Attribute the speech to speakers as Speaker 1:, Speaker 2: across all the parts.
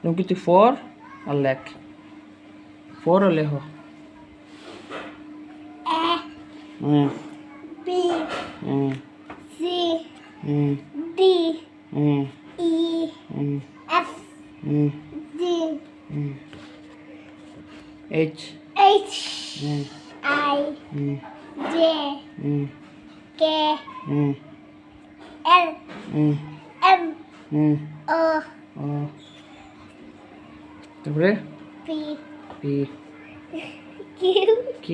Speaker 1: রুমকি তুই ফোর আর লেখ ফোর আর লেখো
Speaker 2: B C D E F G
Speaker 1: H
Speaker 2: H I J K L M O
Speaker 1: তারপরে
Speaker 2: P
Speaker 1: P
Speaker 2: Q
Speaker 1: Q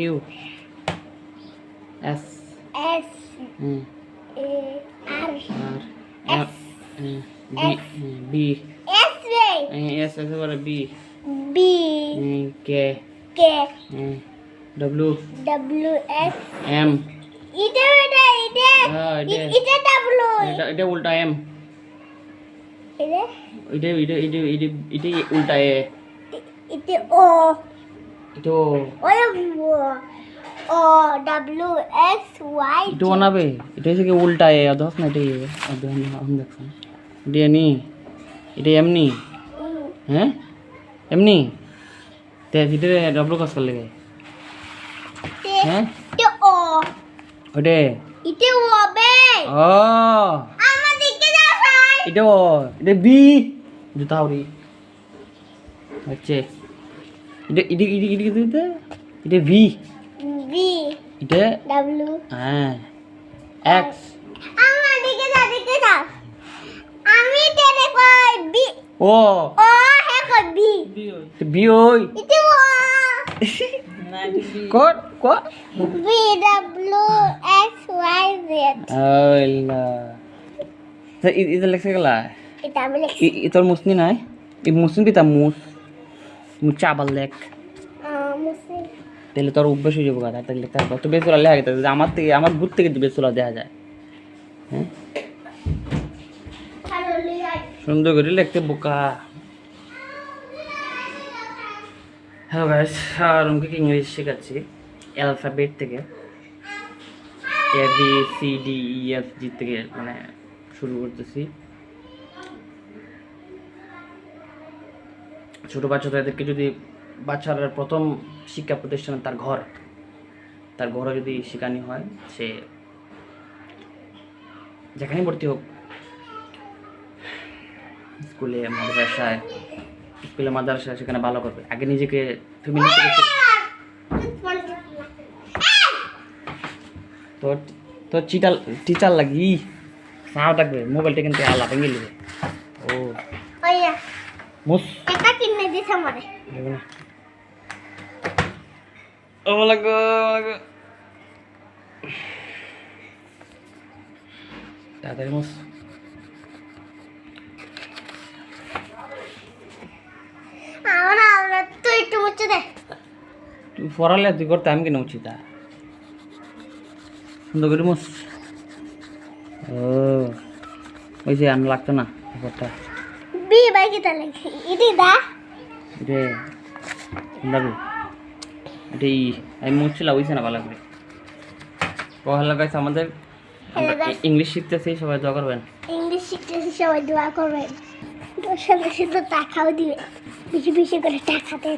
Speaker 1: S
Speaker 2: S A R
Speaker 1: R B
Speaker 2: S
Speaker 1: S এবারে B
Speaker 2: B
Speaker 1: K
Speaker 2: K
Speaker 1: W
Speaker 2: W S
Speaker 1: M
Speaker 2: এটা W
Speaker 1: এটা উল্টা M
Speaker 2: এটা
Speaker 1: এটা উল্টা A
Speaker 2: এটা O
Speaker 1: এটা
Speaker 2: O W X Y
Speaker 1: এটা বানাবে এটা হচ্ছে উল্টা এ অধস না এটা আমি দেখছেন এটা নি এটা এমনি হ্যাঁ এমনি তে ভিতরে ডবল কাজ করলে হ্যাঁ
Speaker 2: এটা O
Speaker 1: ওটা
Speaker 2: এটা O বে
Speaker 1: ও
Speaker 2: আমার দিকে যাও
Speaker 1: এটা ও এটা বি জুতা হরি আচ্ছা এটা ভি
Speaker 2: V
Speaker 1: এটা
Speaker 2: W
Speaker 1: হ্যাঁ এক্স
Speaker 2: আমার দিকে যাও আমি তেরে কই B
Speaker 1: ও
Speaker 2: O হে কই B
Speaker 1: বি ওই
Speaker 2: এটা O
Speaker 1: কর কর
Speaker 2: V W X Y Z
Speaker 1: আল্লাহ এটা লেখছে গেলা
Speaker 2: এটা আমি লিখছি
Speaker 1: তোর মুসনি নাই এই মুসনি পিতা মুচা আবার লেখ
Speaker 2: মুসলিম
Speaker 1: তাহলে তোর অভ্যাস হয়ে যাবো গাদা তাহলে তারপর তো বেসুলা লেখা গেছে আমার বুথ থেকে বেসুলা দেখা যায় হ্যাঁ
Speaker 2: হ্যালো লিগাই
Speaker 1: সুন্দর করে লিখতে বোকা হ্যালো গাইস রুমকে ইংলিশ শেখাচ্ছি অ্যালফাবেট থেকে A B C D E F G থেকে মানে শুরু করতেছি ছোটো বাচ্চাদেরকে যদি বাচ্চারা প্রথম শিক্ষা প্রতিষ্ঠানে তার ঘরে যদি শেখানো হয় সে যেখানেই ভর্তি হোক স্কুলে মাদ্রাসায় সেখানে ভালো করবে আগে নিজেকে ফ্যামিলি থেকে তোর টিচার লাগি সাও থাকবে মোবাইলটা কিন্তু আল্লাহ ভেঙে নেবে ও
Speaker 2: ওইয়া
Speaker 1: মুস
Speaker 2: এটা কিনে দিছ আমারে
Speaker 1: ও লাগো তাড়াতাড়ি মুস
Speaker 2: আমরা তুই একটু মুছে দে
Speaker 1: তুই পড়ালে তুই করতে আমি কেন উচিত সুন্দর করে মুস ও ওই যে আমি লাগতো না ব্যাপারটা
Speaker 2: বি বাই কি তাহলে ইদি দা
Speaker 1: রে দাবি এটাই আমি মুছছিলাম ওইছে না ভালো করে পড়ালেখা গাইছে আমাদের ইংলিশ শিখতেছি সবাই দোয়া করবেন
Speaker 2: ইংলিশ শিখতেছি সবাই দোয়া করবেন তোর সাথে শুধু টাকাও দিবে বেশি বেশি করে টাকা দে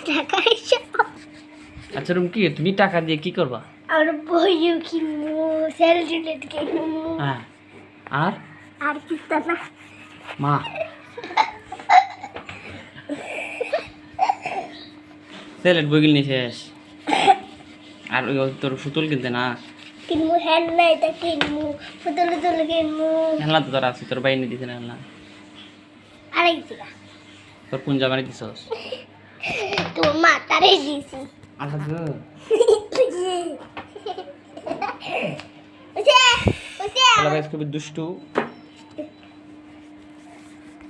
Speaker 2: টাকা
Speaker 1: আচ্ছা রুম কি তুমি টাকা দিয়ে কি করবা
Speaker 2: আর বইও কিনবো স্যালাড কিনবো
Speaker 1: হ্যাঁ আর
Speaker 2: কিছু না
Speaker 1: মা স্যালাড বই কিনে শেষ আর ওই তোর সুতুল কিনতে না
Speaker 2: কিনবো হেলনা এটা কিনবো ফুটলে তুলে কিনবো
Speaker 1: হেলনা তো তোর আছে তোর বাইরে দিছে না হেলনা
Speaker 2: আরেক দিকা
Speaker 1: তোর কোন জামানে দিছস
Speaker 2: তোর মাতারে দিছি
Speaker 1: আচ্ছা গো
Speaker 2: ওসে
Speaker 1: হ্যালো গাইস খুবই দুষ্টু